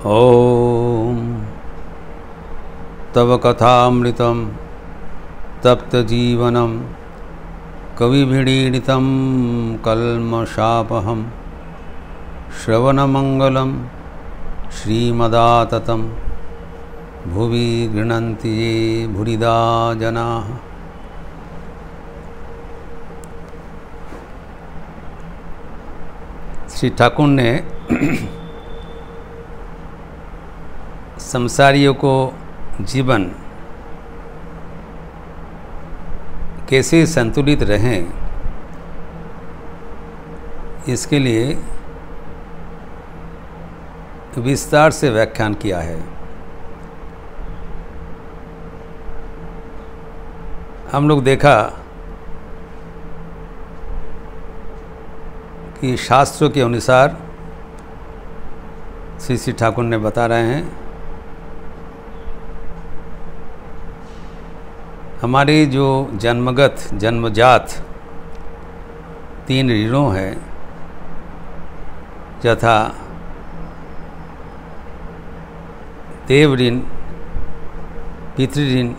ॐ तव कथामृतं तप्तजीवनं कविभिडीडितं कल्मषापहं श्रवणमङ्गलं श्रीमदाततं भुवि गृह्णन्ति ये भूरिदा जनाः। श्री ठाकुर ने संसारियों को जीवन कैसे संतुलित रहें, इसके लिए विस्तार से व्याख्यान किया है। हम लोग देखा कि शास्त्रों के अनुसार श्री ठाकुर ने बता रहे हैं, हमारे जो जन्मजात 3 ऋणों हैं, यथा देव ऋण, पितृ ऋण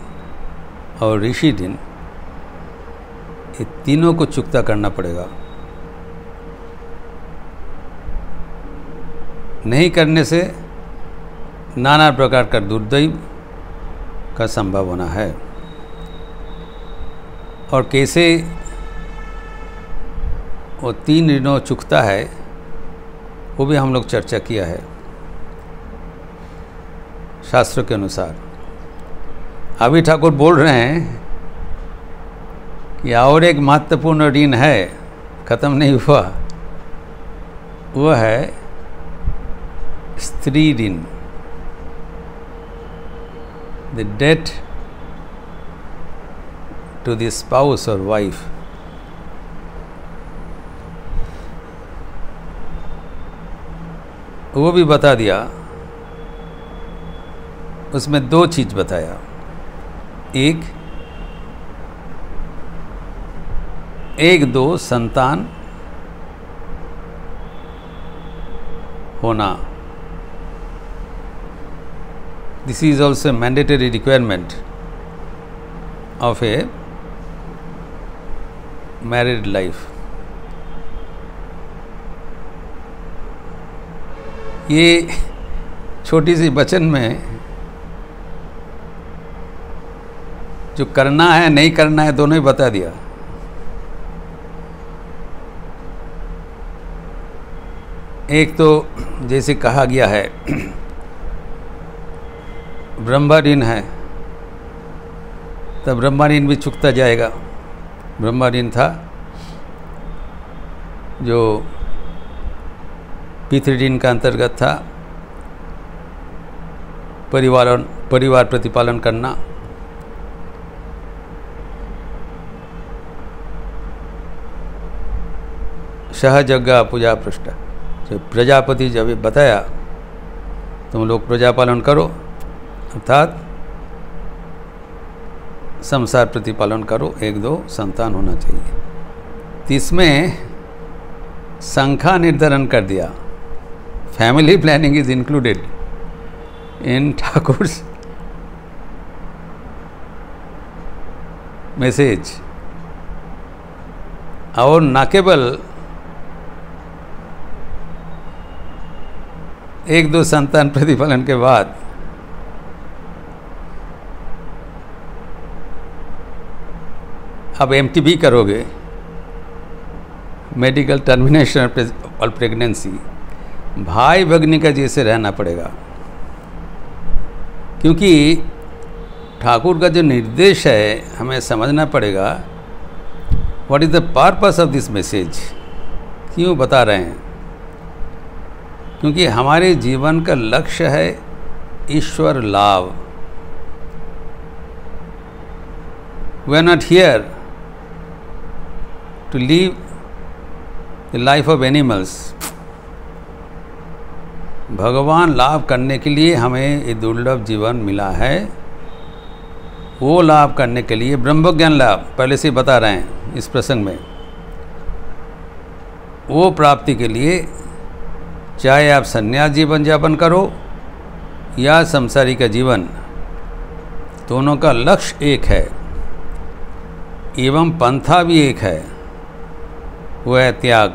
और ऋषि ऋण, ये तीनों को चुकता करना पड़ेगा। नहीं करने से नाना प्रकार का दुर्दैव का संभव होना है। और कैसे वो 3 ऋणों चुकता है, वो भी हम लोग चर्चा किया है शास्त्रों के अनुसार। अभी ठाकुर बोल रहे हैं कि और एक महत्वपूर्ण ऋण है, खत्म नहीं हुआ, वो है स्त्री ऋण, the debt to the spouse or wife। वो भी बता दिया। उसमें 2 चीज बताया। एक 2 संतान होना, this is also mandatory requirement of A married life. ये छोटी सी वचन में जो करना है नहीं करना है दोनों ही बता दिया। एक तो जैसे कहा गया है ब्रह्म ऋण है, तब ब्रह्म ऋण भी चुकता जाएगा। ब्रह्म ऋण था जो पितृ ऋण का अंतर्गत था, परिवार प्रतिपालन करना। सहजज्ञा पूजा पृष्ठ, जब प्रजापति जब बताया तुम लोग प्रजापालन करो, अर्थात संसार प्रतिपालन करो, 1-2 संतान होना चाहिए। तो इसमें संख्या निर्धारण कर दिया। Family planning is included in Thakur's message. और न केवल 1-2 संतान प्रतिपालन के बाद अब MTB करोगे, मेडिकल टर्मिनेशन और प्रेगनेंसी, भाई भगनी का जैसे रहना पड़ेगा। क्योंकि ठाकुर का जो निर्देश है हमें समझना पड़ेगा, what is the purpose of this message, क्यों बता रहे हैं। क्योंकि हमारे जीवन का लक्ष्य है ईश्वर लाभ। We are not here to live the life of animals। भगवान लाभ करने के लिए हमें ये दुर्लभ जीवन मिला है, वो लाभ करने के लिए ब्रह्म ज्ञान लाभ पहले से बता रहे हैं इस प्रसंग में, वो प्राप्ति के लिए चाहे आप संन्यास जीवन यापन करो या संसारिक जीवन, दोनों का लक्ष्य एक है एवं पंथा भी एक है, वो है त्याग।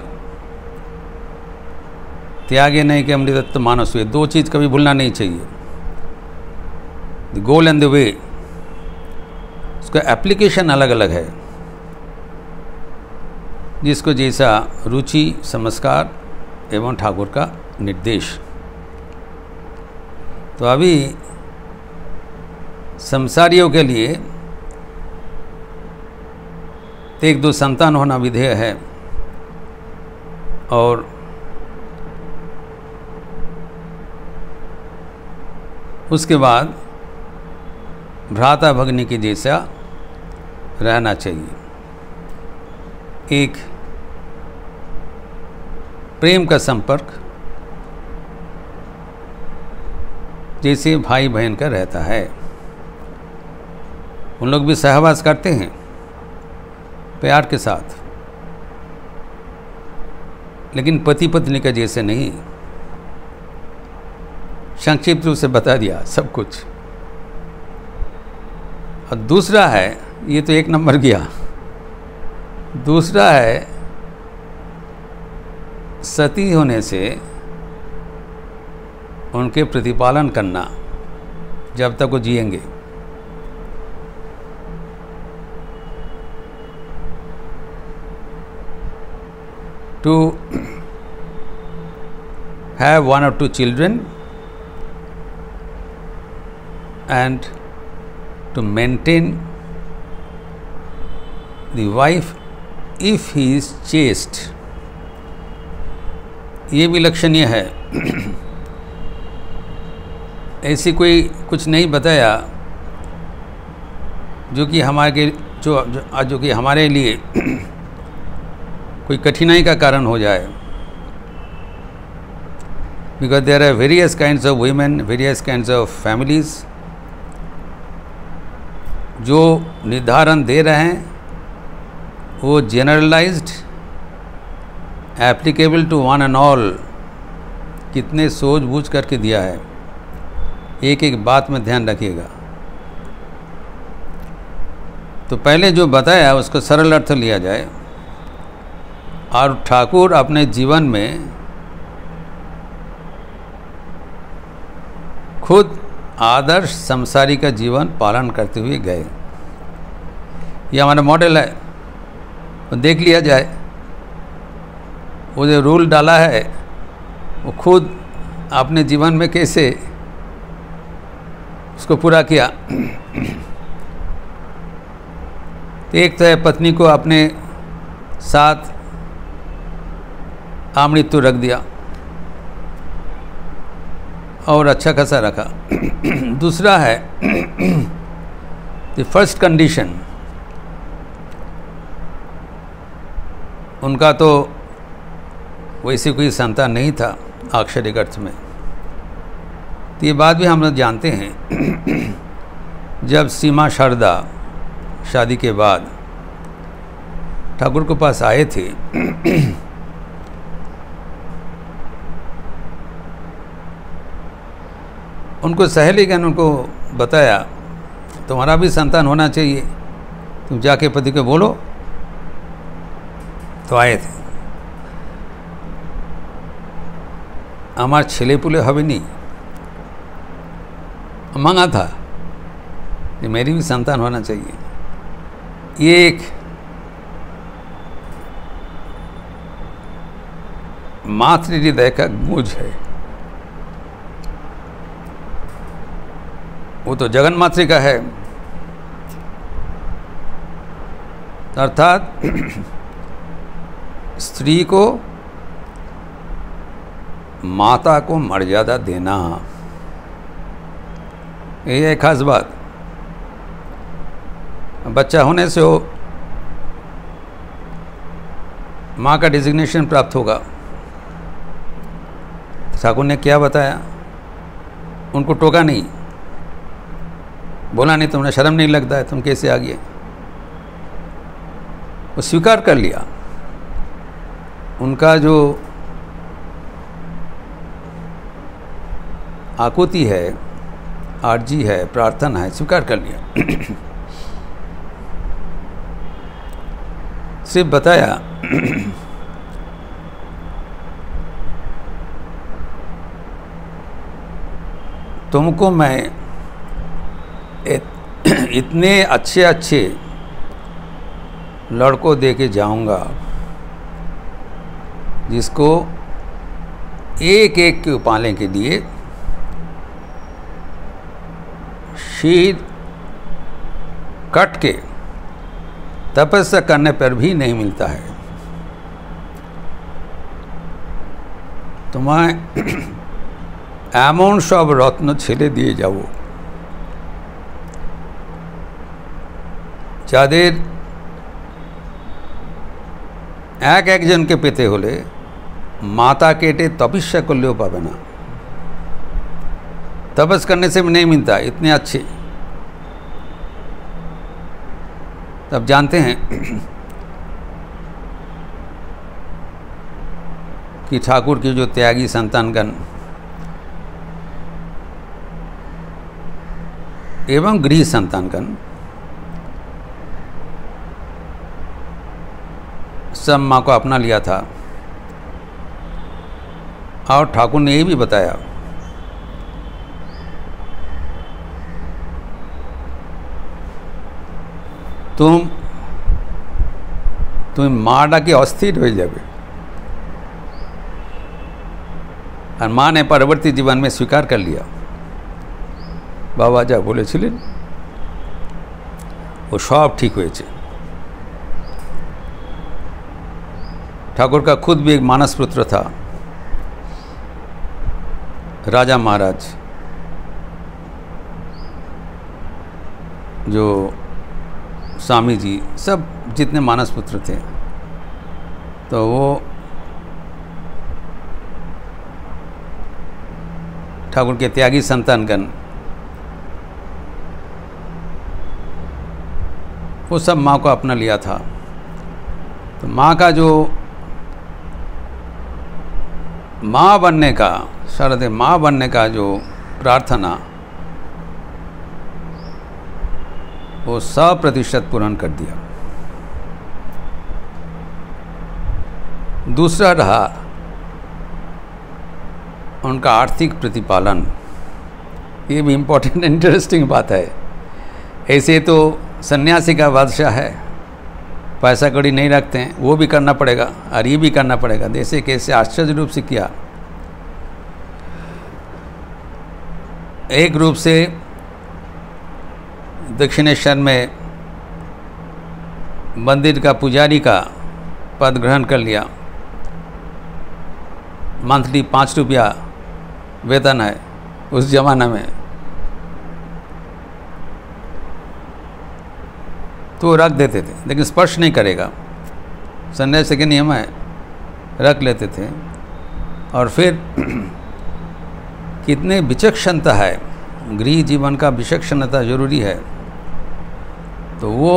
त्याग ये नहीं कि अमृतत्व मानस हुए, दो चीज़ कभी भूलना नहीं चाहिए। The goal and the way, उसका एप्लीकेशन अलग अलग है, जिसको जैसा रुचि, संस्कार एवं ठाकुर का निर्देश। तो अभी संसारियों के लिए एक दो संतान होना विधेय है, और उसके बाद भ्राता भगिनी के जैसा रहना चाहिए। एक प्रेम का संपर्क जैसे भाई बहन का रहता है। उन लोग भी सहवास करते हैं प्यार के साथ, लेकिन पति पत्नी का जैसे नहीं। संक्षिप्त रूप से बता दिया सब कुछ। और दूसरा है, ये तो एक नंबर गया, दूसरा है सती होने से उनके प्रतिपालन करना जब तक वो जिएंगे। टू हैव वन और two children and to maintain the wife if he is chaste, ये भी लक्षणीय है। ऐसी कोई कुछ नहीं बताया जो कि हमारे जो कि हमारे लिए कोई कठिनाई का कारण हो जाए। Because there are various kinds of women, various kinds of families, जो निर्धारण दे रहे हैं वो generalized, applicable to one and all, कितने सूझबूझ करके दिया है। एक एक बात में ध्यान रखिएगा। तो पहले जो बताया उसको सरल अर्थ लिया जाए, और ठाकुर अपने जीवन में खुद आदर्श संसारी का जीवन पालन करते हुए गए। ये हमारा मॉडल है, तो देख लिया जाए। वो जो रूल डाला है वो खुद अपने जीवन में कैसे उसको पूरा किया। तो एक तो है पत्नी को अपने साथ आमृत्यु रख दिया और अच्छा खासा रखा। दूसरा है द फर्स्ट कंडीशन, उनका तो वैसे कोई संतान नहीं था आक्षरिक अर्थ में। तो ये बात भी हम लोग जानते हैं। जब सीमा शारदा शादी के बाद ठाकुर के पास आए थे, उनको सहेली ने उनको बताया तुम्हारा भी संतान होना चाहिए, तुम जाके पति को बोलो। तो आए थे, আমার ছেলে পুলে হবে नी, मांगा था कि मेरी भी संतान होना चाहिए। ये एक मातृ हृदय का गुज है। वो तो जगन मातृ का है, अर्थात स्त्री को माता को मर्यादा देना, ये है खास बात। बच्चा होने से वो माँ का डिजिग्नेशन प्राप्त होगा। ठाकुर ने क्या बताया, उनको टोका नहीं, बोला नहीं तुमने शर्म नहीं लगता है, तुम कैसे आ गए। वो स्वीकार कर लिया। उनका जो आकुति है, आरजी है, प्रार्थना है, स्वीकार कर लिया। सिर्फ बताया तुमको मैं इतने अच्छे अच्छे लड़कों दे के जाऊंगा जिसको एक एक के पालने के लिए शीर कट के तपस्या करने पर भी नहीं मिलता है। तुम्हें एमन सब रत्न छेले दिए जाओ যাদের এক একজনকে পেতে হলে माता केटे तपस्या करलेও पावे ना, तपस करने से भी नहीं मिलता इतने अच्छे। तब जानते हैं कि ठाकुर की जो त्यागी संतानगण एवं गृह संतानगण सब माँ को अपना लिया था। और ठाकुर ने ये भी बताया तुम माँ डाके अस्थिर हो जाबे। और माँ ने परवर्ती जीवन में स्वीकार कर लिया। बाबा जा बोलेছিলেন वो सब ठीक হয়েছে। ठाकुर का खुद भी एक मानस पुत्र था, राजा महाराज, जो स्वामी जी सब जितने मानस पुत्र थे, तो वो ठाकुर के त्यागी संतानगण वो सब माँ को अपना लिया था। तो माँ का जो माँ बनने का शारदे माँ बनने का जो प्रार्थना वो 100% पूर्ण कर दिया। दूसरा रहा उनका आर्थिक प्रतिपालन। ये भी इम्पोर्टेंट इंटरेस्टिंग बात है। ऐसे तो सन्यासी का बादशाह है, पैसा कौड़ी नहीं रखते हैं, वो भी करना पड़ेगा और ये भी करना पड़ेगा। जैसे कैसे आश्चर्य रूप से किया। एक रूप से दक्षिणेश्वर में मंदिर का पुजारी का पद ग्रहण कर लिया। मंथली 5 रुपया वेतन है उस जमाना में, तो रख देते थे, लेकिन स्पर्श नहीं करेगा, सन्यासी के नियम है, रख लेते थे। और फिर कितने विचक्षणता है, गृह जीवन का विचक्षणता जरूरी है। तो वो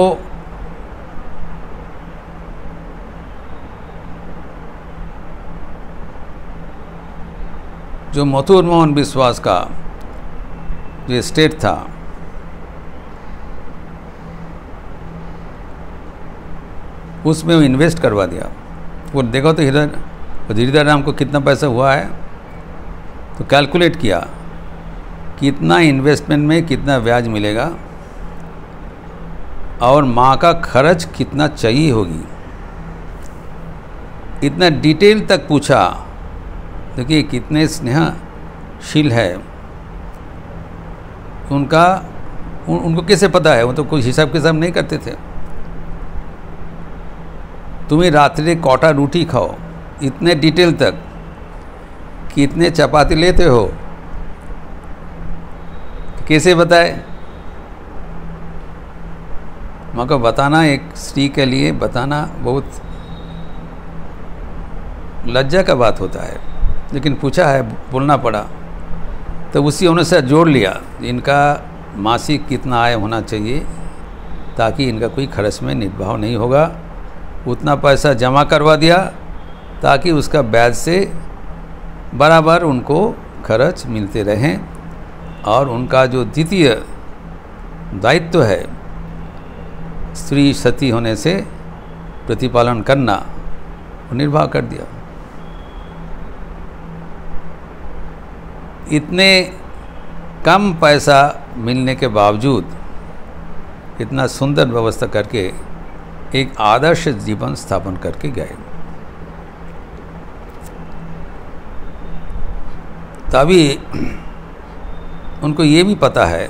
जो मथुर मोहन विश्वास का जो स्टेट था, उसमें वो इन्वेस्ट करवा दिया। वो देखो तो हृदय राम को कितना पैसा हुआ है, तो कैलकुलेट किया कितना इन्वेस्टमेंट में कितना ब्याज मिलेगा और माँ का खर्च कितना चाहिए होगी, इतना डिटेल तक पूछा। देखिए कितने स्नेहशील है उनको कैसे पता है, वो तो कुछ हिसाब किताब नहीं करते थे। तुम्हें रात्रि कौटा रोटी खाओ, इतने डिटेल तक, कितने चपाती लेते हो, कैसे बताए। माँ को बताना एक स्त्री के लिए बताना बहुत लज्जा का बात होता है, लेकिन पूछा है, बोलना पड़ा। तो उसी अनुसार जोड़ लिया इनका मासिक कितना आय होना चाहिए ताकि इनका कोई खर्च में निर्वाह नहीं होगा। उतना पैसा जमा करवा दिया ताकि उसका ब्याज से बराबर उनको खर्च मिलते रहें और उनका जो द्वितीय दायित्व है स्त्री सती होने से प्रतिपालन करना, वो निर्वाह कर दिया। इतने कम पैसा मिलने के बावजूद इतना सुंदर व्यवस्था करके एक आदर्श जीवन स्थापन करके गए। तभी उनको ये भी पता है,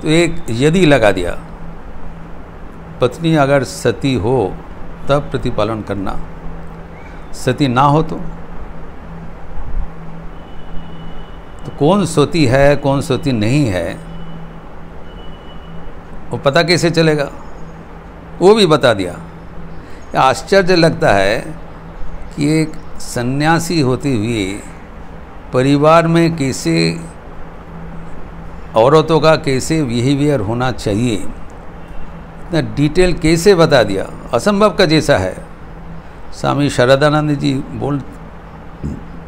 तो एक यदि लगा दिया, पत्नी अगर सती हो तब प्रतिपालन करना, सती ना हो तो कौन सोती है कौन सोती नहीं है वो पता कैसे चलेगा? वो भी बता दिया। आश्चर्य लगता है कि एक सन्यासी होते हुए परिवार में कैसे औरतों का कैसे बिहेवियर होना चाहिए, इतना डिटेल कैसे बता दिया, असंभव का जैसा है। स्वामी शरदानंद जी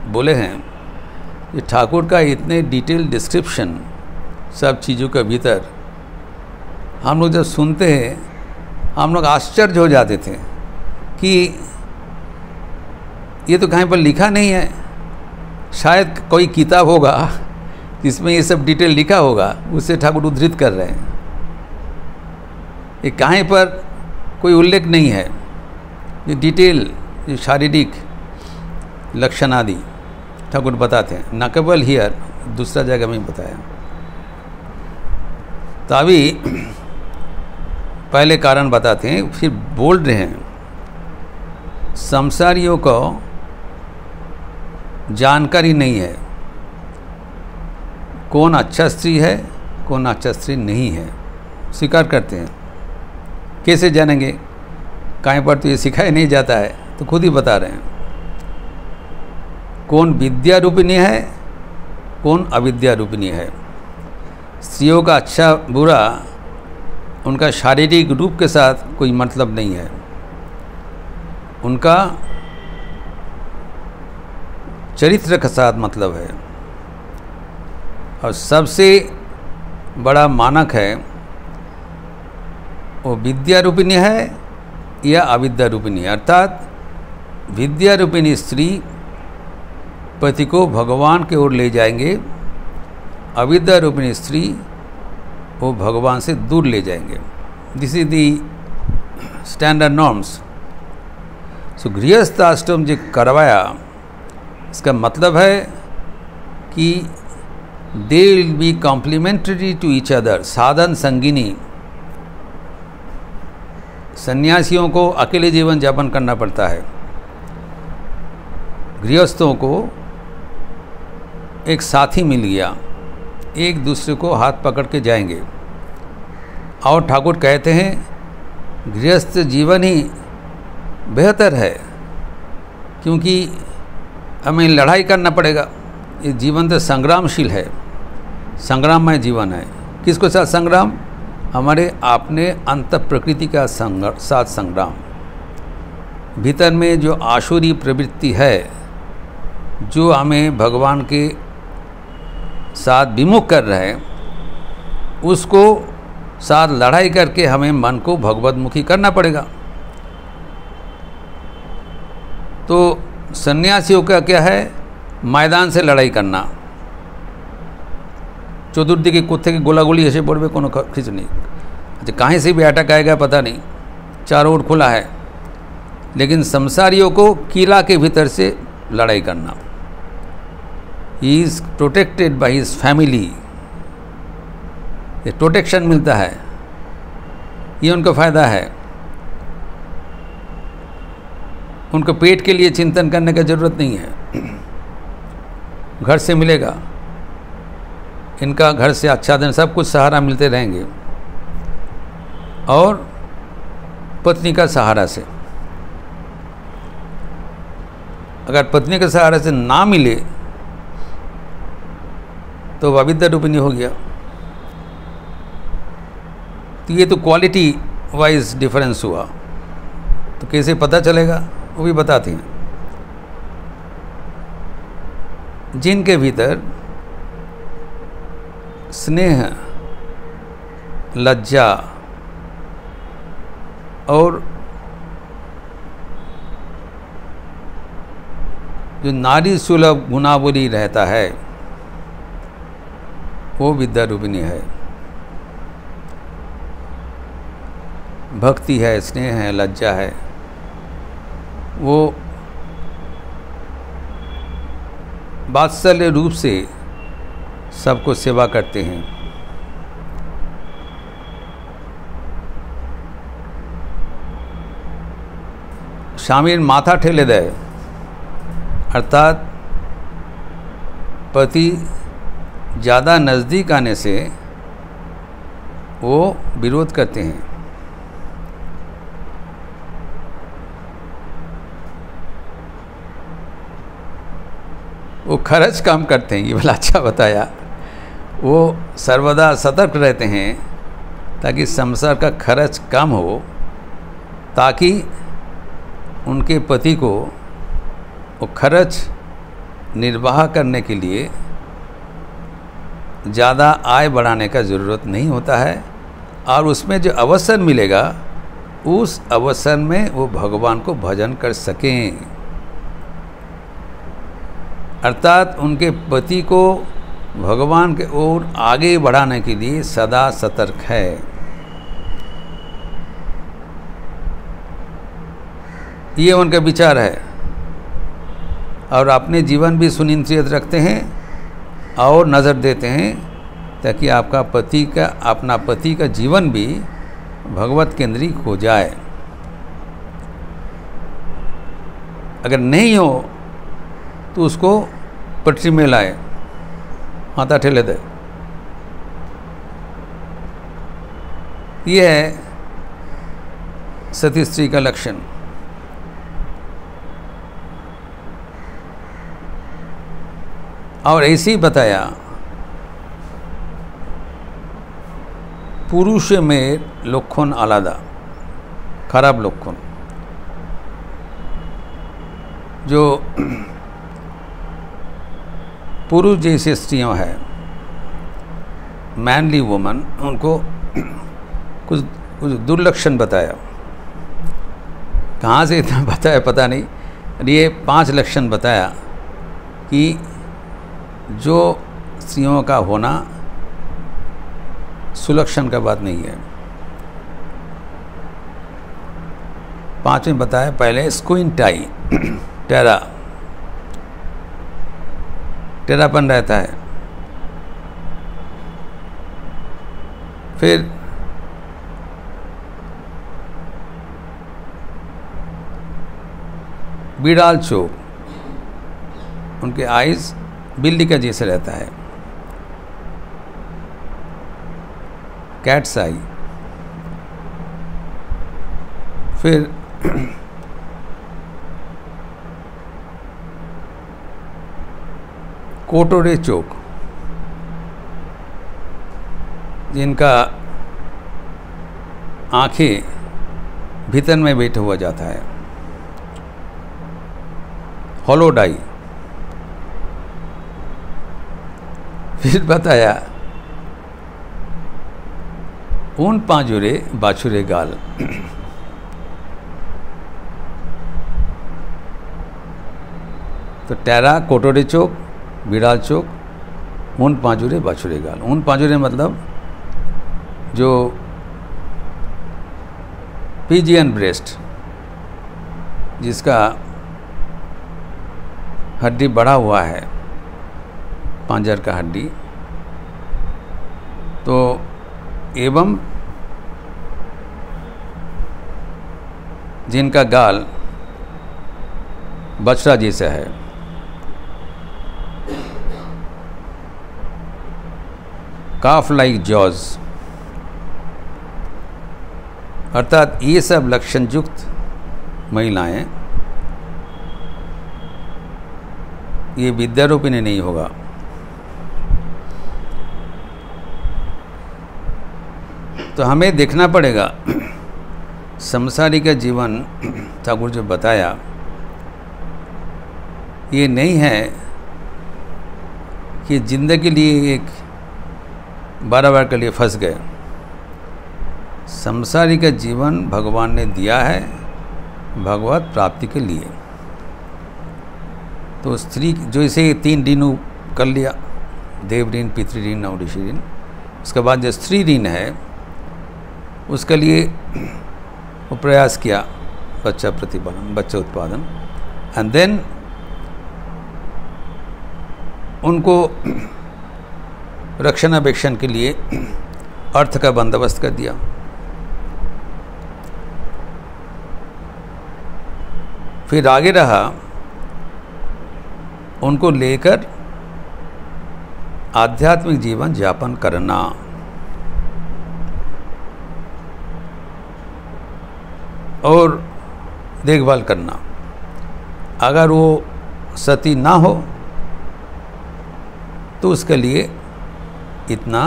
बोले हैं कि ठाकुर का इतने डिटेल डिस्क्रिप्शन सब चीज़ों के भीतर हम लोग जब सुनते हैं हम लोग आश्चर्य हो जाते थे कि ये तो कहीं पर लिखा नहीं है, शायद कोई किताब होगा जिसमें ये सब डिटेल लिखा होगा, उससे ठाकुर उद्धृत कर रहे हैं। ये कहीं पर कोई उल्लेख नहीं है। ये डिटेल, ये शारीरिक लक्षण आदि ठाकुर बताते हैं, न केवल हियर, दूसरा जगह में बताया। तो अभी पहले कारण बताते हैं, फिर बोल रहे हैं संसारियों को जानकारी नहीं है कौन अच्छा स्त्री है कौन अच्छा स्त्री नहीं है। स्वीकार करते हैं, कैसे जानेंगे? कहीं पर तो ये सिखाया नहीं जाता है, तो खुद ही बता रहे हैं कौन विद्या रूपिणी है कौन अविद्या रूपिणी है। स्त्रियों का अच्छा बुरा उनका शारीरिक रूप के साथ कोई मतलब नहीं है, उनका चरित्र के साथ मतलब है। और सबसे बड़ा मानक है वो विद्या रूपिणी है या अविद्या रूपिणी, अर्थात विद्या रूपिणी स्त्री पति को भगवान की ओर ले जाएंगे, अविद्या रूपिणी स्त्री वो भगवान से दूर ले जाएंगे। This is the standard norms. So गृहस्थ आश्रम जो करवाया, इसका मतलब है कि they will be complementary to each other, साधन संगिनी। सन्यासियों को अकेले जीवन यापन करना पड़ता है, गृहस्थों को एक साथी मिल गया, एक दूसरे को हाथ पकड़ के जाएंगे। और ठाकुर कहते हैं गृहस्थ जीवन ही बेहतर है, क्योंकि हमें लड़ाई करना पड़ेगा। ये जीवन तो संग्रामशील है, संग्राममय जीवन है। किसको साथ संग्राम? हमारे अपने अंत प्रकृति का साथ संग्राम। भीतर में जो आसुरी प्रवृत्ति है, जो हमें भगवान के साथ विमुख कर रहे हैं, उसको साथ लड़ाई करके हमें मन को भगवतमुखी करना पड़ेगा। तो सन्यासियों का क्या है? मैदान से लड़ाई करना। चतुर्दिके कुत्ते की गोला गोली ऐसे पड़े कोनो खींच नहीं। अच्छा, कहीं से भी अटैक आएगा पता नहीं, चारों ओर खुला है। लेकिन संसारियों को किला के भीतर से लड़ाई करना। He is protected by his family, ये प्रोटेक्शन मिलता है, ये उनका फायदा है। उनको पेट के लिए चिंतन करने की जरूरत नहीं है, घर से मिलेगा, इनका घर से आच्छादन सब कुछ सहारा मिलते रहेंगे। और पत्नी का सहारा से, अगर पत्नी के सहारे से ना मिले तो अविद्या रूपिणी हो गया। तो ये तो क्वालिटी वाइज डिफरेंस हुआ। तो कैसे पता चलेगा वो भी बताते हैं। जिनके भीतर स्नेह, लज्जा और जो नारी सुलभ गुणावली रहता है वो विद्या रूपिणी है। भक्ति है, स्नेह है, लज्जा है, वो वात्सल्य रूप से सबको सेवा करते हैं। शामिल माथा ठेले दे अर्थात पति ज़्यादा नज़दीक आने से वो विरोध करते हैं। वो खर्च काम करते हैं, ये वाला अच्छा बताया। वो सर्वदा सतर्क रहते हैं ताकि संसार का खर्च कम हो, ताकि उनके पति को वो खर्च निर्वाह करने के लिए ज़्यादा आय बढ़ाने का ज़रूरत नहीं होता है, और उसमें जो अवसर मिलेगा उस अवसर में वो भगवान को भजन कर सकें। अर्थात उनके पति को भगवान के ओर आगे बढ़ाने के लिए सदा सतर्क है। ये उनका विचार है, और अपने जीवन भी सुनिश्चित रखते हैं और नज़र देते हैं ताकि आपका अपना पति का जीवन भी भगवत केंद्रित हो जाए। अगर नहीं हो तो उसको पटरी में लाए, माथा ठेले दे। यह है सती स्त्री का लक्षण। और ऐसे ही बताया पुरुष में लक्षण आलादा, खराब लक्षण जो पुरुष जैसे स्त्रियां हैं, मैनली वुमन, उनको कुछ दुर्लक्षण बताया। कहाँ से इतना बताया पता नहीं, ये 5 लक्षण बताया कि जो स्त्रियों का होना सुलक्षण का बात नहीं है। 5वें बताया, पहले स्क्विंट आई, टेढ़ापन रहता है। फिर बिड़ाल चोक, उनके आइज़ बिल्ली का जैसे रहता है। कैट्स आई। फिर कोटोरे चोक, जिनका आंखें भीतर में बैठा हुआ जाता है। हॉलोडाई। फिर बताया ऊन पांजुरे बाछुरे गाल। तो टैरा, कोटोरे चोक, बिड़ाल चोक, ऊन पांजुरे बाछुरे गाल। ऊन पांजुरे मतलब जो पिजियन ब्रेस्ट, जिसका हड्डी बढ़ा हुआ है, पांजर का हड्डी, तो एवं जिनका गाल बछड़ा जैसा है। काफ लाइक जॉज, अर्थात ये सब लक्षण युक्त महिलाएं, ये विद्यारूपिणी नहीं होगा। तो हमें देखना पड़ेगा संसारी का जीवन, ठाकुर जो बताया, ये नहीं है कि जिंदगी के लिए एक बार के लिए फंस गए। संसारी का जीवन भगवान ने दिया है भगवत प्राप्ति के लिए। तो स्त्री जो इसे 3 ऋण कर लिया, देव ऋण, पितृ ऋण और ऋषि ऋण, उसके बाद जो स्त्री ऋण है उसके लिए वो प्रयास किया बच्चा प्रतिपालन, बच्चा उत्पादन, एंड देन उनको रक्षणावेक्षण के लिए अर्थ का बंदोबस्त कर दिया। फिर आगे रहा उनको लेकर आध्यात्मिक जीवन यापन करना। और देखभाल करना। अगर वो सती ना हो तो उसके लिए इतना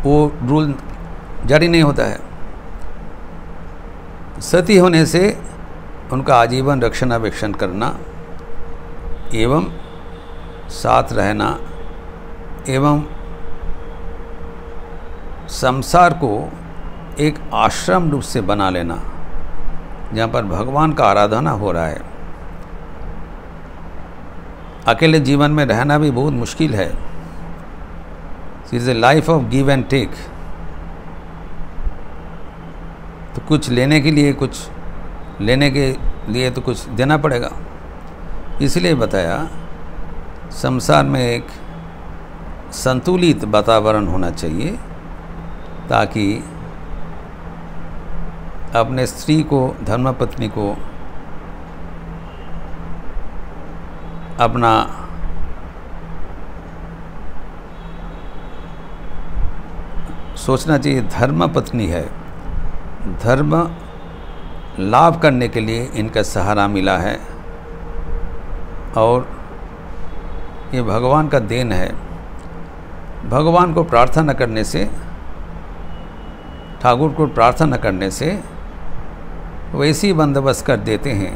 वो रूल जारी नहीं होता है। सती होने से उनका आजीवन रक्षणावेक्षण करना एवं साथ रहना एवं संसार को एक आश्रम रूप से बना लेना जहाँ पर भगवान का आराधना हो रहा है। अकेले जीवन में रहना भी बहुत मुश्किल है। It is a life of give and take. तो कुछ लेने के लिए तो कुछ देना पड़ेगा। इसलिए बताया संसार में एक संतुलित वातावरण होना चाहिए ताकि अपने स्त्री को, धर्मपत्नी को अपना सोचना चाहिए धर्मपत्नी है, धर्म लाभ करने के लिए इनका सहारा मिला है और ये भगवान का देन है। भगवान को प्रार्थना करने से, ठाकुर को प्रार्थना करने से वैसी बंदोबस्त कर देते हैं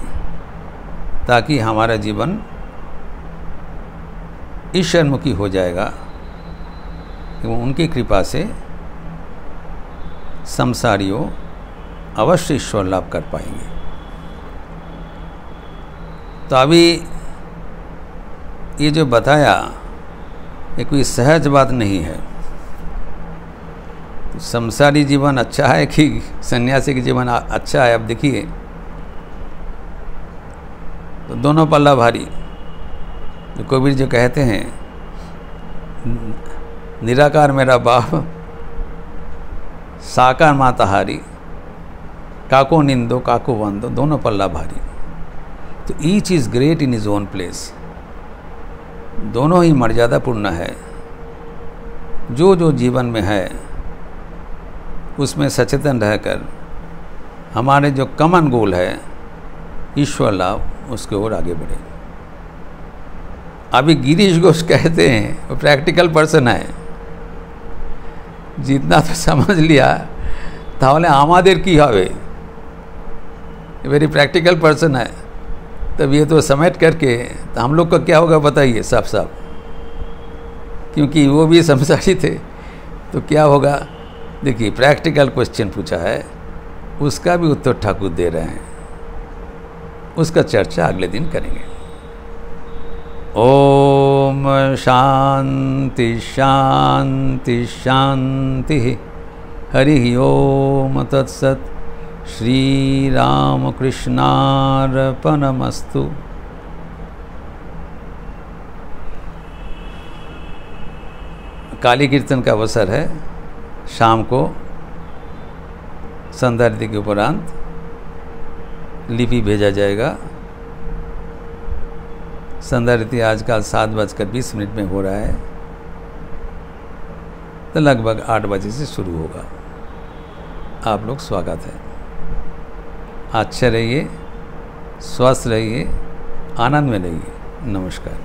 ताकि हमारा जीवन ईश्वरमुखी हो जाएगा एवं उनकी कृपा से संसारियों अवश्य ईश्वर लाभ कर पाएंगे। तो अभी ये जो बताया ये कोई सहज बात नहीं है। संसारी जीवन अच्छा है कि सन्यासी का जीवन अच्छा है? अब देखिए तो दोनों पल्ला भारी। जो कबीर जो कहते हैं निराकार मेरा बाप, साकार माताहारी, काको निंदो काको वंदो, दोनों पल्ला भारी। तो each is great in is own place. दोनों ही मर्यादापूर्ण है। जो जो जीवन में है उसमें सचेतन रहकर हमारे जो कॉमन गोल है ईश्वर लाभ, उसके ओर आगे बढ़े। अभी गिरीश घोष कहते हैं, वो प्रैक्टिकल पर्सन है, जितना तो समझ लिया ताहले आमादेर की हवे, वेरी प्रैक्टिकल पर्सन है। तब ये तो समेट करके तो हम लोग का क्या होगा बताइए साफ साफ, क्योंकि वो भी संसारी थे तो क्या होगा। देखिए प्रैक्टिकल क्वेश्चन पूछा है, उसका भी उत्तर ठाकुर दे रहे हैं, उसका चर्चा अगले दिन करेंगे। ओम शांति शांति शांति। हरि ओम तत्सत। श्री राम कृष्णार्पणमस्तु। काली कीर्तन का अवसर है, शाम को संध्या आरती के उपरांत लिपि भेजा जाएगा। संध्या आरती आजकल 7:20 में हो रहा है, तो लगभग 8 बजे से शुरू होगा। आप लोग स्वागत है। अच्छे रहिए, स्वस्थ रहिए, आनंद में रहिए। नमस्कार।